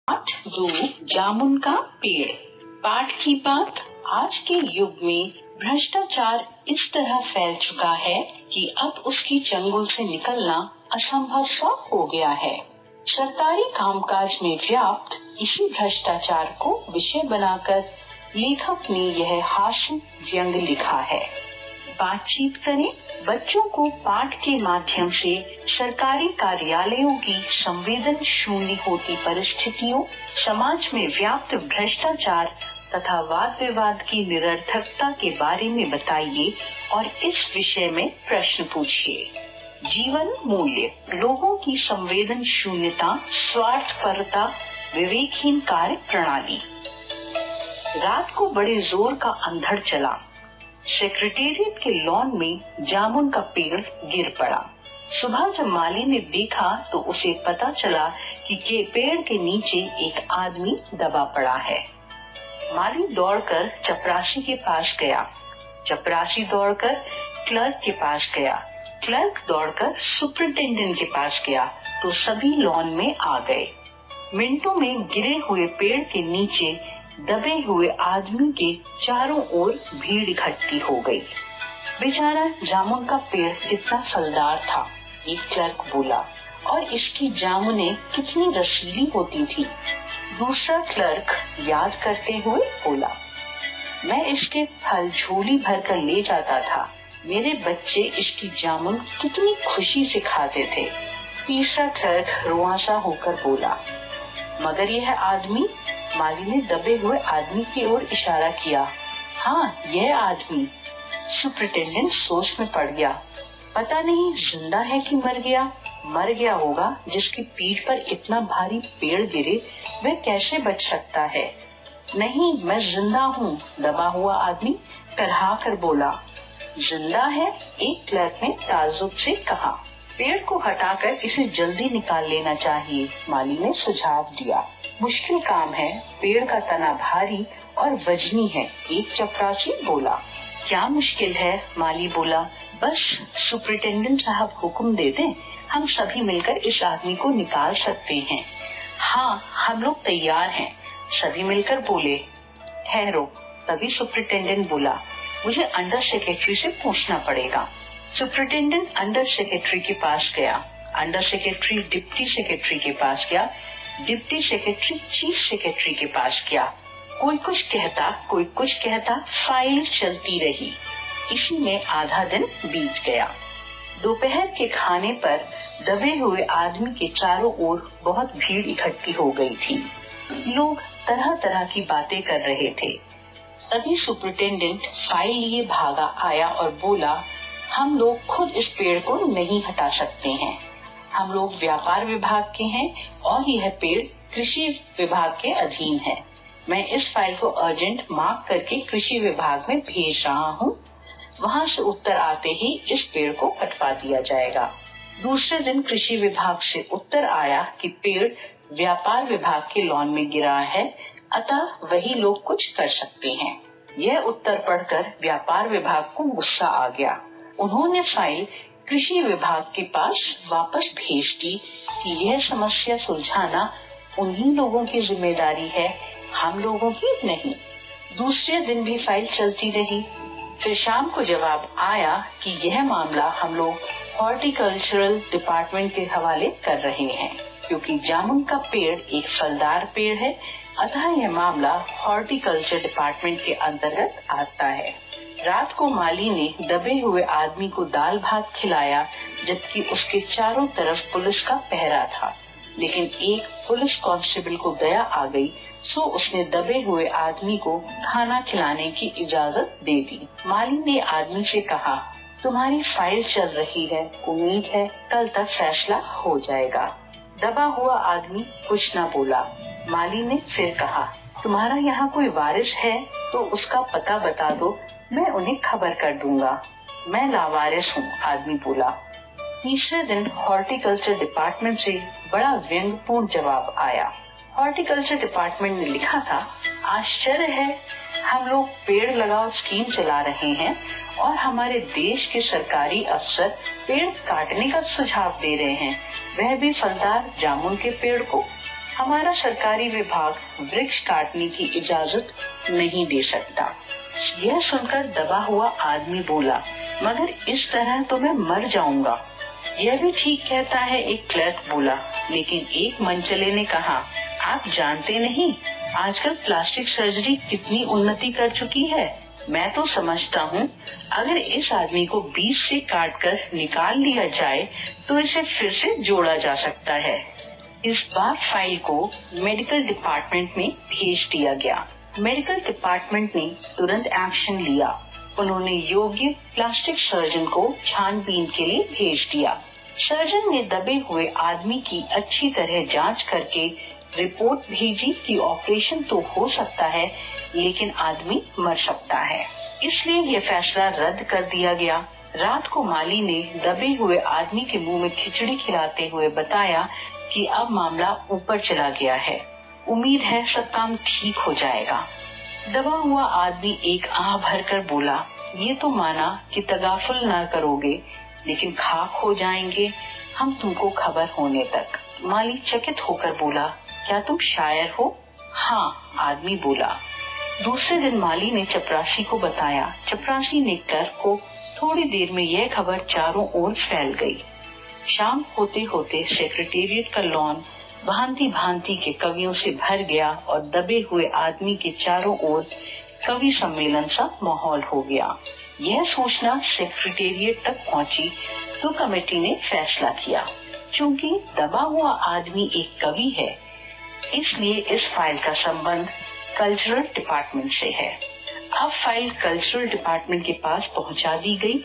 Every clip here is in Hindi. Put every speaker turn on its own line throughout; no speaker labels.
पाठ 2 जामुन का पेड़। पाठ की बात, आज के युग में भ्रष्टाचार इस तरह फैल चुका है कि अब उसकी चंगुल से निकलना असंभव सा हो गया है। सरकारी कामकाज में व्याप्त इसी भ्रष्टाचार को विषय बनाकर लेखक ने यह हास्य व्यंग लिखा है। बातचीत करें, बच्चों को पाठ के माध्यम से सरकारी कार्यालयों की संवेदन शून्य होती परिस्थितियों, समाज में व्याप्त भ्रष्टाचार तथा वाद विवाद की निरर्थकता के बारे में बताइए और इस विषय में प्रश्न पूछिए। जीवन मूल्य, लोगों की संवेदन शून्यता, स्वार्थपरता, विवेकहीन कार्य प्रणाली। रात को बड़े जोर का अंधड़ चला। सेक्रेटेरिएट के लॉन में जामुन का पेड़ गिर पड़ा। सुबह जब माली ने देखा तो उसे पता चला कि पेड़ के नीचे एक आदमी दबा पड़ा है। माली दौड़कर चपरासी के पास गया। चपरासी दौड़कर क्लर्क के पास गया। क्लर्क दौड़कर सुपरिटेंडेंट के पास गया तो सभी लॉन में आ गए। मिनटों में गिरे हुए पेड़ के नीचे दबे हुए आदमी के चारों ओर भीड़ इकट्ठी हो गई। बेचारा जामुन का पेड़ कितना फलदार था, एक क्लर्क बोला, और इसकी जामुनें कितनी रसीली होती थी। दूसरा क्लर्क याद करते हुए बोला, मैं इसके फल झोली भर कर ले जाता था। मेरे बच्चे इसकी जामुन कितनी खुशी से खाते थे। तीसरा क्लर्क रुआंसा होकर बोला, मगर यह आदमी, माली ने दबे हुए आदमी की ओर इशारा किया। हाँ, यह आदमी। सुपरिटेंडेंट सोच में पड़ गया। पता नहीं जिंदा है कि मर गया। मर गया होगा, जिसकी पीठ पर इतना भारी पेड़ गिरे वह कैसे बच सकता है। नहीं, मैं जिंदा हूँ, दबा हुआ आदमी करहा कर बोला। जिंदा है? एक क्लर्क ने ताज्जुब से कहा। पेड़ को हटाकर इसे जल्दी निकाल लेना चाहिए, माली ने सुझाव दिया। मुश्किल काम है, पेड़ का तना भारी और वजनी है, एक चपरासी बोला। क्या मुश्किल है? माली बोला, बस सुपरिटेंडेंट साहब हुक्म दे दें, हम सभी मिलकर इस आदमी को निकाल सकते हैं। हाँ, हम लोग तैयार हैं, सभी मिलकर बोले। ठहरो, तभी सुपरिटेंडेंट बोला, मुझे अंडर सेक्रेटरी से पूछना पड़ेगा। सुपरिटेंडेंट अंडर सेक्रेटरी के पास गया। अंडर सेक्रेटरी डिप्टी सेक्रेटरी के पास गया। डिप्टी सेक्रेटरी चीफ सेक्रेटरी के पास गया। कोई कुछ कहता, कोई कुछ कहता, फाइल चलती रही। इसी में आधा दिन बीत गया। दोपहर के खाने पर दबे हुए आदमी के चारों ओर बहुत भीड़ इकट्ठी हो गई थी। लोग तरह तरह की बातें कर रहे थे। तभी सुपरिटेंडेंट फाइल लिए भागा आया और बोला, हम लोग खुद इस पेड़ को नहीं हटा सकते हैं। हम लोग व्यापार विभाग के हैं और यह पेड़ कृषि विभाग के अधीन है। मैं इस फाइल को अर्जेंट मार्क करके कृषि विभाग में भेज रहा हूँ। वहाँ से उत्तर आते ही इस पेड़ को कटवा दिया जाएगा। दूसरे दिन कृषि विभाग से उत्तर आया कि पेड़ व्यापार विभाग के लॉन में गिरा है, अतः वही लोग कुछ कर सकते हैं। यह उत्तर पढ़कर व्यापार विभाग को गुस्सा आ गया। उन्होंने फाइल कृषि विभाग के पास वापस भेज दी कि यह समस्या सुलझाना उन्हीं लोगों की जिम्मेदारी है, हम लोगों की नहीं। दूसरे दिन भी फाइल चलती रही। फिर शाम को जवाब आया कि यह मामला हम लोग हॉर्टिकल्चरल डिपार्टमेंट के हवाले कर रहे हैं, क्योंकि जामुन का पेड़ एक फलदार पेड़ है, अतः यह मामला हॉर्टिकल्चर डिपार्टमेंट के अंतर्गत आता है। रात को माली ने दबे हुए आदमी को दाल भात खिलाया, जबकि उसके चारों तरफ पुलिस का पहरा था। लेकिन एक पुलिस कांस्टेबल को दया आ गई, सो उसने दबे हुए आदमी को खाना खिलाने की इजाजत दे दी। माली ने आदमी से कहा, तुम्हारी फाइल चल रही है, उम्मीद है कल तक फैसला हो जाएगा। दबा हुआ आदमी कुछ न बोला। माली ने फिर कहा, तुम्हारा यहाँ कोई वारिस है तो उसका पता बता दो, मैं उन्हें खबर कर दूंगा। मैं लावारिस हूँ, आदमी बोला। तीसरे दिन हॉर्टिकल्चर डिपार्टमेंट से बड़ा व्यंग्यपूर्ण जवाब आया। हॉर्टिकल्चर डिपार्टमेंट ने लिखा था, आश्चर्य है, हम लोग पेड़ लगाओ स्कीम चला रहे हैं और हमारे देश के सरकारी अफसर पेड़ काटने का सुझाव दे रहे हैं, वह भी फलदार जामुन के पेड़ को। हमारा सरकारी विभाग वृक्ष काटने की इजाजत नहीं दे सकता। यह सुनकर दबा हुआ आदमी बोला, मगर इस तरह तो मैं मर जाऊंगा। यह भी ठीक कहता है, एक क्लर्क बोला। लेकिन एक मनचले ने कहा, आप जानते नहीं आजकल प्लास्टिक सर्जरी कितनी उन्नति कर चुकी है। मैं तो समझता हूँ अगर इस आदमी को बीच से काटकर निकाल लिया जाए तो इसे फिर से जोड़ा जा सकता है। इस बार फाइल को मेडिकल डिपार्टमेंट में भेज दिया गया। मेडिकल डिपार्टमेंट ने तुरंत एक्शन लिया। उन्होंने योग्य प्लास्टिक सर्जन को छानबीन के लिए भेज दिया। सर्जन ने दबे हुए आदमी की अच्छी तरह जांच करके रिपोर्ट भेजी कि ऑपरेशन तो हो सकता है लेकिन आदमी मर सकता है। इसलिए यह फैसला रद्द कर दिया गया। रात को माली ने दबे हुए आदमी के मुंह में खिचड़ी खिलाते हुए बताया कि अब मामला ऊपर चला गया है, उम्मीद है सब काम ठीक हो जाएगा। दबा हुआ आदमी एक आह भरकर बोला, ये तो माना कि तगाफुल ना करोगे लेकिन खाक हो जाएंगे हम तुमको खबर होने तक। माली चकित होकर बोला, क्या तुम शायर हो? हाँ, आदमी बोला। दूसरे दिन माली ने चपरासी को बताया। चपरासी ने क्लर्क को। थोड़ी देर में यह खबर चारों ओर फैल गई। शाम होते होते सेक्रेटेरिएट का लॉन भांति भांति के कवियों से भर गया और दबे हुए आदमी के चारों ओर कवि सम्मेलन सा माहौल हो गया। यह सूचना सेक्रेटेरिएट तक पहुंची तो कमेटी ने फैसला किया, चूंकि दबा हुआ आदमी एक कवि है इसलिए इस फाइल का संबंध कल्चरल डिपार्टमेंट से है। अब फाइल कल्चरल डिपार्टमेंट के पास पहुंचा दी गई।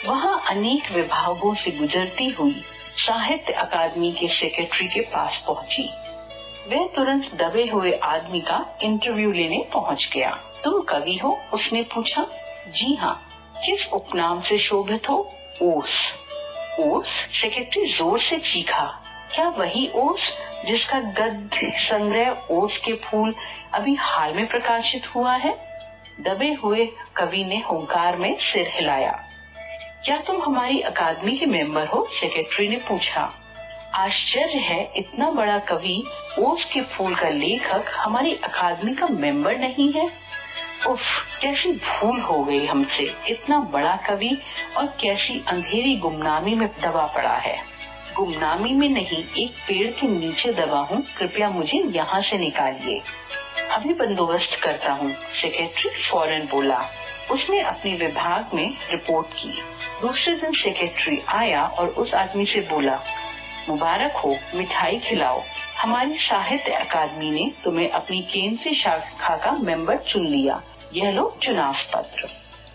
वहां अनेक विभागों से गुजरती हुई साहित्य अकादमी के सेक्रेटरी के पास पहुंची। वह तुरंत दबे हुए आदमी का इंटरव्यू लेने पहुंच गया। तुम कवि हो? उसने पूछा। जी हाँ। किस उपनाम से शोभित हो? ओस। ओस? सेक्रेटरी जोर से चीखा। क्या वही ओस जिसका गद्य संग्रह ओस के फूल अभी हाल में प्रकाशित हुआ है? दबे हुए कवि ने हुंकार में सिर हिलाया। क्या तुम हमारी अकादमी के मेंबर हो? सेक्रेटरी ने पूछा। आश्चर्य है, इतना बड़ा कवि, ओस के फूल का लेखक हमारी अकादमी का मेंबर नहीं है। उफ, कैसी भूल हो गई हमसे। इतना बड़ा कवि और कैसी अंधेरी गुमनामी में दबा पड़ा है। गुमनामी में नहीं, एक पेड़ के नीचे दबा हूँ। कृपया मुझे यहाँ से निकालिए। अभी बंदोबस्त करता हूँ, सेक्रेटरी फौरन बोला। उसने अपने विभाग में रिपोर्ट की। दूसरे दिन सेक्रेटरी आया और उस आदमी से बोला, मुबारक हो, मिठाई खिलाओ। हमारी साहित्य अकादमी ने तुम्हें अपनी केंद्रीय शाखा का मेंबर चुन लिया। यह लो चुनाव पत्र।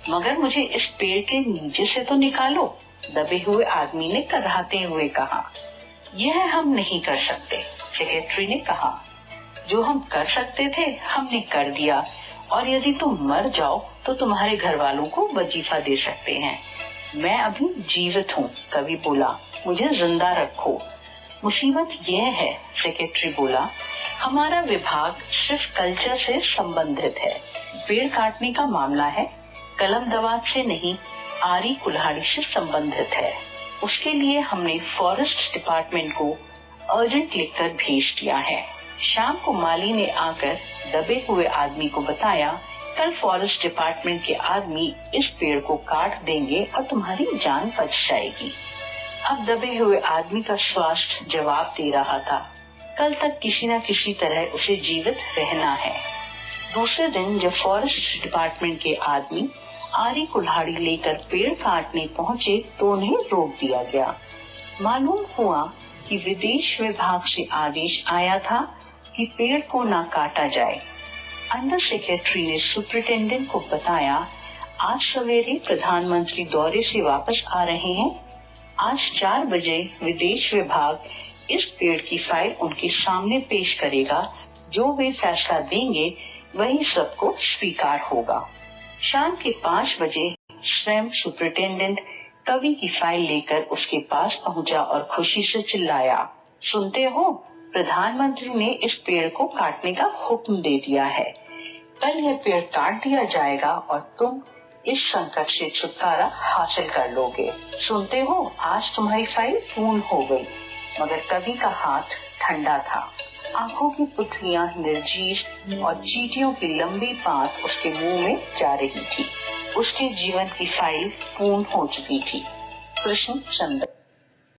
मगर मुझे इस पेड़ के नीचे से तो निकालो, दबे हुए आदमी ने कराहते हुए कहा। यह हम नहीं कर सकते, सेक्रेटरी ने कहा। जो हम कर सकते थे हमने कर दिया, और यदि तुम मर जाओ तो तुम्हारे घर वालों को वजीफा दे सकते हैं। मैं अभी जीवित हूँ, कवि बोला, मुझे जिंदा रखो। मुसीबत यह है, सेक्रेटरी बोला, हमारा विभाग सिर्फ कल्चर से संबंधित है। पेड़ काटने का मामला है, कलम दवात से नहीं, आरी कुल्हाड़ी से संबंधित है। उसके लिए हमने फॉरेस्ट डिपार्टमेंट को अर्जेंट लिखकर भेज दिया है। शाम को माली ने आकर दबे हुए आदमी को बताया, कल फॉरेस्ट डिपार्टमेंट के आदमी इस पेड़ को काट देंगे और तुम्हारी जान बच जाएगी। अब दबे हुए आदमी का स्वास्थ्य जवाब दे रहा था। कल तक किसी न किसी तरह उसे जीवित रहना है। दूसरे दिन जब फॉरेस्ट डिपार्टमेंट के आदमी आरी कुल्हाड़ी लेकर पेड़ काटने पहुंचे तो उन्हें रोक दिया गया। मालूम हुआ कि विदेश विभाग से आदेश आया था कि पेड़ को न काटा जाए। अंडर सेक्रेटरी ने सुपरिटेंडेंट को बताया, आज सवेरे प्रधानमंत्री दौरे से वापस आ रहे हैं। आज 4 बजे विदेश विभाग इस पेड़ की फाइल उनके सामने पेश करेगा। जो वे फैसला देंगे वही सबको स्वीकार होगा। शाम के 5 बजे स्वयं सुपरिटेंडेंट कवि की फाइल लेकर उसके पास पहुंचा और खुशी से चिल्लाया, सुनते हो, प्रधानमंत्री ने इस पेड़ को काटने का हुक्म दे दिया है। कल यह पेड़ काट दिया जाएगा और तुम इस संकट से छुटकारा हासिल कर लोगे। सुनते हो, आज तुम्हारी फाइल पूर्ण हो गई। मगर कवि का हाथ ठंडा था। आंखों की पुतलियां निर्जीव और चींटियों की लंबी पात उसके मुंह में जा रही थी। उसके जीवन की फाइल पूर्ण हो चुकी थी। कृष्ण चंद्र।